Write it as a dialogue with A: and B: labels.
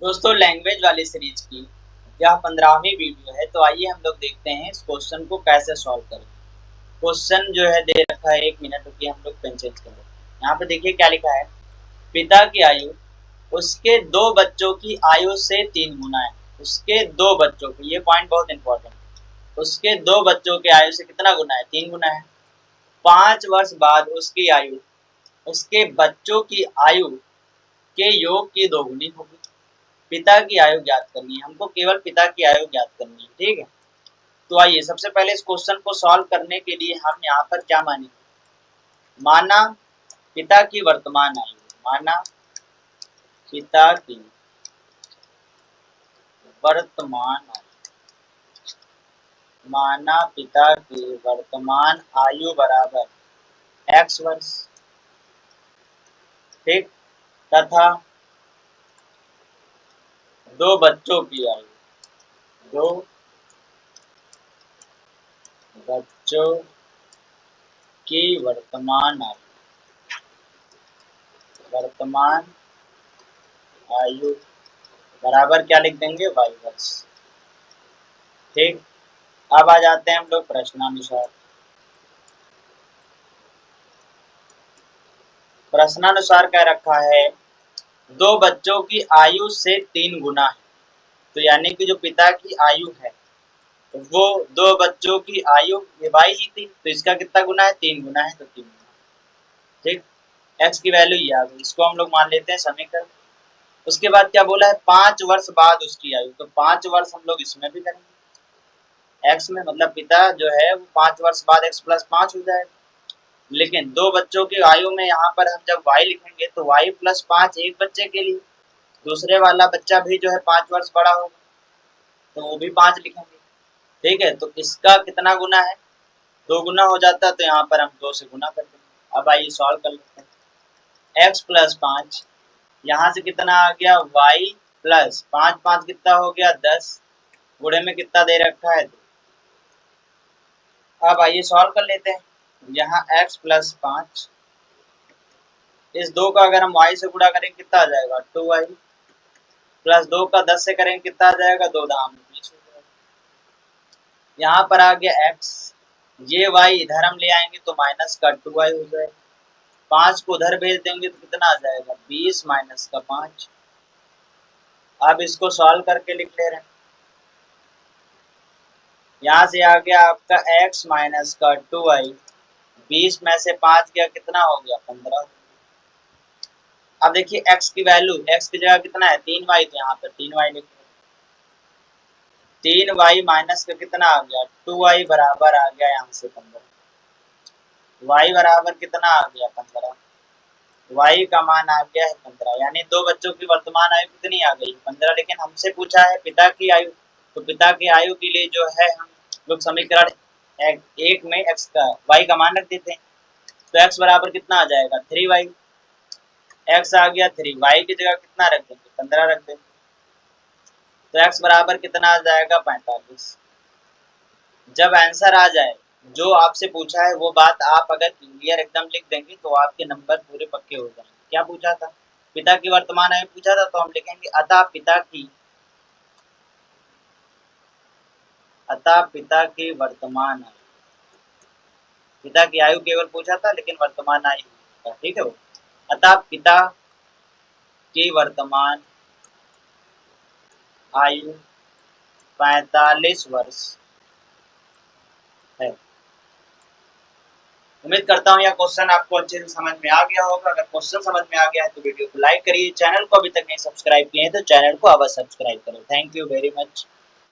A: दोस्तों लैंग्वेज वाली सीरीज की यह 15वीं वीडियो है। तो आइए हम लोग देखते हैं इस क्वेश्चन को कैसे सॉल्व करें। क्वेश्चन जो है दे रखा है, 1 मिनट रुकिए हम लोग पेन चेंज कर लेते हैं। यहाँ पे देखिए क्या लिखा है, पिता की आयु उसके 2 बच्चों की आयु से 3 गुना है। उसके 2 बच्चों की, ये पॉइंट बहुत इंपॉर्टेंट है, उसके 2 बच्चों की आयु से कितना गुना है? 3 गुना है। 5 वर्ष बाद उसकी आयु उसके बच्चों की आयु के योग की 2 गुनी होगी। पिता की आयु ज्ञात करनी है, हमको केवल पिता की आयु ज्ञात करनी है। ठीक है, तो आइए सबसे पहले इस क्वेश्चन को सॉल्व करने के लिए हम यहाँ पर क्या मानेंगे, माना पिता की वर्तमान आयु, माना पिता की वर्तमान आयु, माना पिता की वर्तमान आयु बराबर x वर्ष। ठीक, तथा 2 बच्चों की आयु, 2 बच्चों की वर्तमान आयु बराबर क्या लिख देंगे? y वर्ष। ठीक, अब आ जाते हैं हम लोग प्रश्नानुसार। प्रश्नानुसार क्या रखा है, 2 बच्चों की आयु से 3 गुना है। तो यानी कि जो पिता की आयु है वो 2 बच्चों की आयु y ही थी, तो इसका कितना गुना है? 3 गुना है, तो 3 गुना। ठीक, x की वैल्यू ये आ गई, इसको हम लोग मान लेते हैं समीकरण। उसके बाद क्या बोला है, 5 वर्ष बाद उसकी आयु, तो 5 वर्ष हम लोग इसमें भी करेंगे। x में मतलब पिता जो है वो 5 वर्ष बाद x प्लस 5 हो जाएगा। लेकिन 2 बच्चों की आयु में यहाँ पर हम जब y लिखेंगे तो y प्लस 5 एक बच्चे के लिए, दूसरे वाला बच्चा भी जो है 5 वर्ष बड़ा होगा तो वो भी 5 लिखेंगे। ठीक है, तो इसका कितना गुना है? 2 गुना हो जाता है, तो यहाँ पर हम 2 से गुना कर देंगे। अब आइए सॉल्व कर लेते हैं। x प्लस 5 यहाँ से कितना आ गया? y प्लस 5, 5 कितना हो गया? 10, गुणे में कितना दे रखा है? 2। अब आइए सॉल्व कर लेते हैं। यहाँ x प्लस 5, इस 2 का अगर हम y से गुणा करेंगे कितना आ जाएगा? 2y प्लस 2 का 10 से करेंगे कितना आ जाएगा? 2 दाम 20 हो जाएगा। यहाँ पर आ गया x, ये y इधर हम ले आएंगे तो माइनस का 2y हो जाएगा। 5 को उधर भेज देंगे तो कितना आ जाएगा? 20 माइनस का 5। अब इसको सॉल्व करके लिख ले रहे हैं। यहाँ से आ गया आपका x माइनस का 2y, 20 में से 5 गया कितना हो गया? 15। अब देखिए x की वैल्यू, x की जगह कितना है? 3y, तो यहाँ पर 3y लिख, 3y माइनस का कितना आ गया? 2y बराबर आ गया यहाँ से 15। y बराबर कितना आ गया? 15। y का मान आ गया है 15, यानी 2 बच्चों की वर्तमान आयु कितनी आ गई? 15। लेकिन हमसे पूछा है पिता की आयु, तो पिता की आयु के लिए जो है हम लोग समीकरण 1 में x का y का मान रख देते हैं, तो x बराबर कितना आ जाएगा? 3y। x आ गया 3, y की जगह कितना रख देंगे? 15 रख देंगे, तो x बराबर कितना आ जाएगा? 45। जब आंसर आ जाए, जो आपसे पूछा है वो बात आप अगर क्लियर एकदम लिख देंगे तो आपके नंबर पूरे पक्के हो जाएंगे। क्या पूछा था? पिता की वर्तमान आयु पूछा था, तो हम लिखेंगे अतः पिता की वर्तमान आयु। पिता की आयु केवल पूछा था लेकिन वर्तमान आयु, ठीक है वो। अतः पिता की वर्तमान आयु 45 वर्ष है। उम्मीद करता हूँ यह क्वेश्चन आपको अच्छे से समझ में आ गया होगा। अगर क्वेश्चन समझ में आ गया है तो वीडियो को लाइक करिए, चैनल को अभी तक नहीं सब्सक्राइब किए हैं तो चैनल को अवश्य सब्सक्राइब करें। Thank you very much.